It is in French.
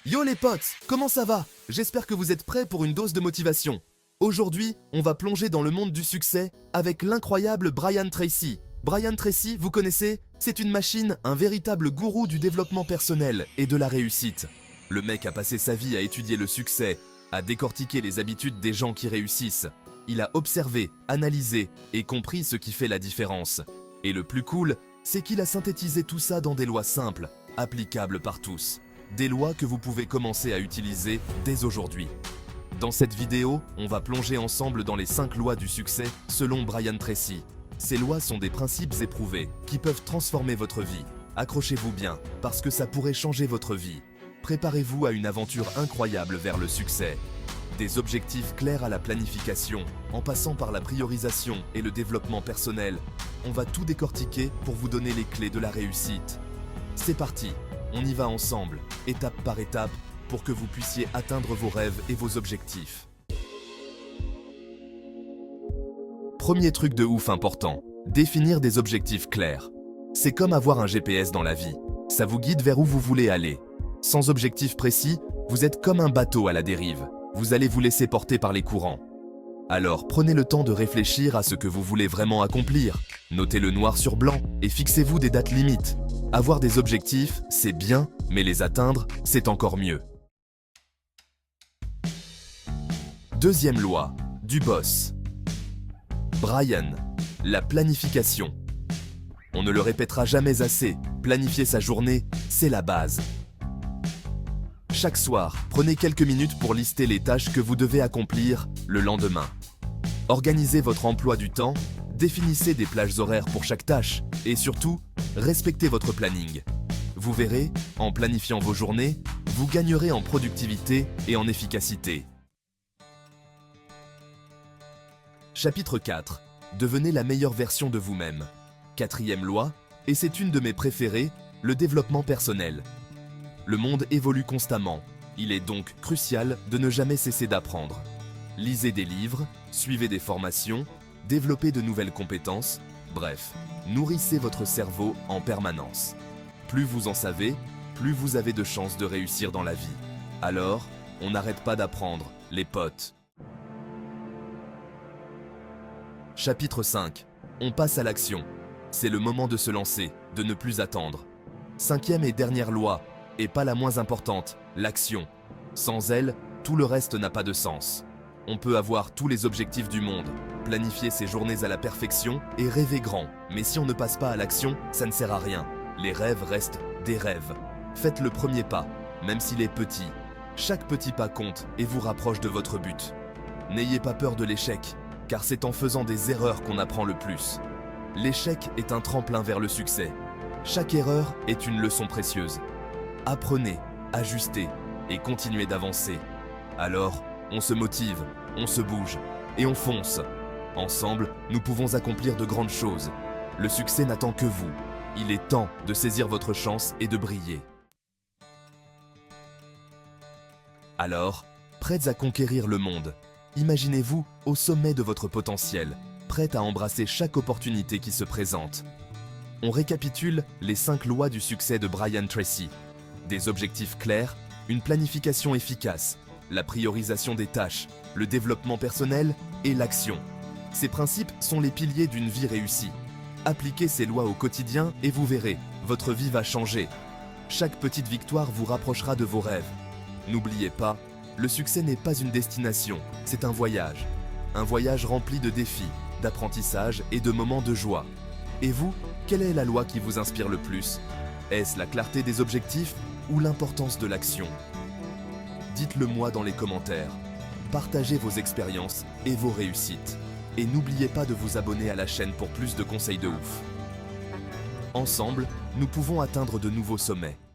Yo les potes, comment ça va? J'espère que vous êtes prêts pour une dose de motivation. Aujourd'hui, on va plonger dans le monde du succès avec l'incroyable Brian Tracy. Brian Tracy, vous connaissez? C'est une machine, un véritable gourou du développement personnel et de la réussite. Le mec a passé sa vie à étudier le succès, à décortiquer les habitudes des gens qui réussissent. Il a observé, analysé et compris ce qui fait la différence. Et le plus cool, c'est qu'il a synthétisé tout ça dans des lois simples, applicables par tous. Des lois que vous pouvez commencer à utiliser dès aujourd'hui. Dans cette vidéo, on va plonger ensemble dans les 5 lois du succès selon Brian Tracy. Ces lois sont des principes éprouvés qui peuvent transformer votre vie. Accrochez-vous bien, parce que ça pourrait changer votre vie. Préparez-vous à une aventure incroyable vers le succès. Des objectifs clairs à la planification, en passant par la priorisation et le développement personnel. On va tout décortiquer pour vous donner les clés de la réussite. C'est parti, on y va ensemble, étape par étape, pour que vous puissiez atteindre vos rêves et vos objectifs. Premier truc de ouf important, définir des objectifs clairs. C'est comme avoir un GPS dans la vie. Ça vous guide vers où vous voulez aller. Sans objectif précis, vous êtes comme un bateau à la dérive. Vous allez vous laisser porter par les courants. Alors prenez le temps de réfléchir à ce que vous voulez vraiment accomplir. Notez-le noir sur blanc et fixez-vous des dates limites. Avoir des objectifs, c'est bien, mais les atteindre, c'est encore mieux. Deuxième loi, du boss. Brian, la planification. On ne le répétera jamais assez, planifier sa journée, c'est la base. Chaque soir, prenez quelques minutes pour lister les tâches que vous devez accomplir le lendemain. Organisez votre emploi du temps, définissez des plages horaires pour chaque tâche et surtout, respectez votre planning. Vous verrez, en planifiant vos journées, vous gagnerez en productivité et en efficacité. Chapitre 4. Devenez la meilleure version de vous-même. Quatrième loi, et c'est une de mes préférées, le développement personnel. Le monde évolue constamment, il est donc crucial de ne jamais cesser d'apprendre. Lisez des livres, suivez des formations, développez de nouvelles compétences, bref, nourrissez votre cerveau en permanence. Plus vous en savez, plus vous avez de chances de réussir dans la vie. Alors, on n'arrête pas d'apprendre, les potes. Chapitre 5. On passe à l'action. C'est le moment de se lancer, de ne plus attendre. Cinquième et dernière loi, et pas la moins importante, l'action. Sans elle, tout le reste n'a pas de sens. On peut avoir tous les objectifs du monde, planifier ses journées à la perfection et rêver grand. Mais si on ne passe pas à l'action, ça ne sert à rien. Les rêves restent des rêves. Faites le premier pas, même s'il est petit. Chaque petit pas compte et vous rapproche de votre but. N'ayez pas peur de l'échec, car c'est en faisant des erreurs qu'on apprend le plus. L'échec est un tremplin vers le succès. Chaque erreur est une leçon précieuse. Apprenez, ajustez et continuez d'avancer. Alors, on se motive, on se bouge et on fonce. Ensemble, nous pouvons accomplir de grandes choses. Le succès n'attend que vous. Il est temps de saisir votre chance et de briller. Alors, prêts à conquérir le monde, imaginez-vous au sommet de votre potentiel, prêts à embrasser chaque opportunité qui se présente. On récapitule les 5 lois du succès de Brian Tracy. Des objectifs clairs, une planification efficace, la priorisation des tâches, le développement personnel et l'action. Ces principes sont les piliers d'une vie réussie. Appliquez ces lois au quotidien et vous verrez, votre vie va changer. Chaque petite victoire vous rapprochera de vos rêves. N'oubliez pas, le succès n'est pas une destination, c'est un voyage. Un voyage rempli de défis, d'apprentissage et de moments de joie. Et vous, quelle est la loi qui vous inspire le plus? Est-ce la clarté des objectifs ou l'importance de l'action? Dites-le moi dans les commentaires. Partagez vos expériences et vos réussites. Et n'oubliez pas de vous abonner à la chaîne pour plus de conseils de ouf. Ensemble, nous pouvons atteindre de nouveaux sommets.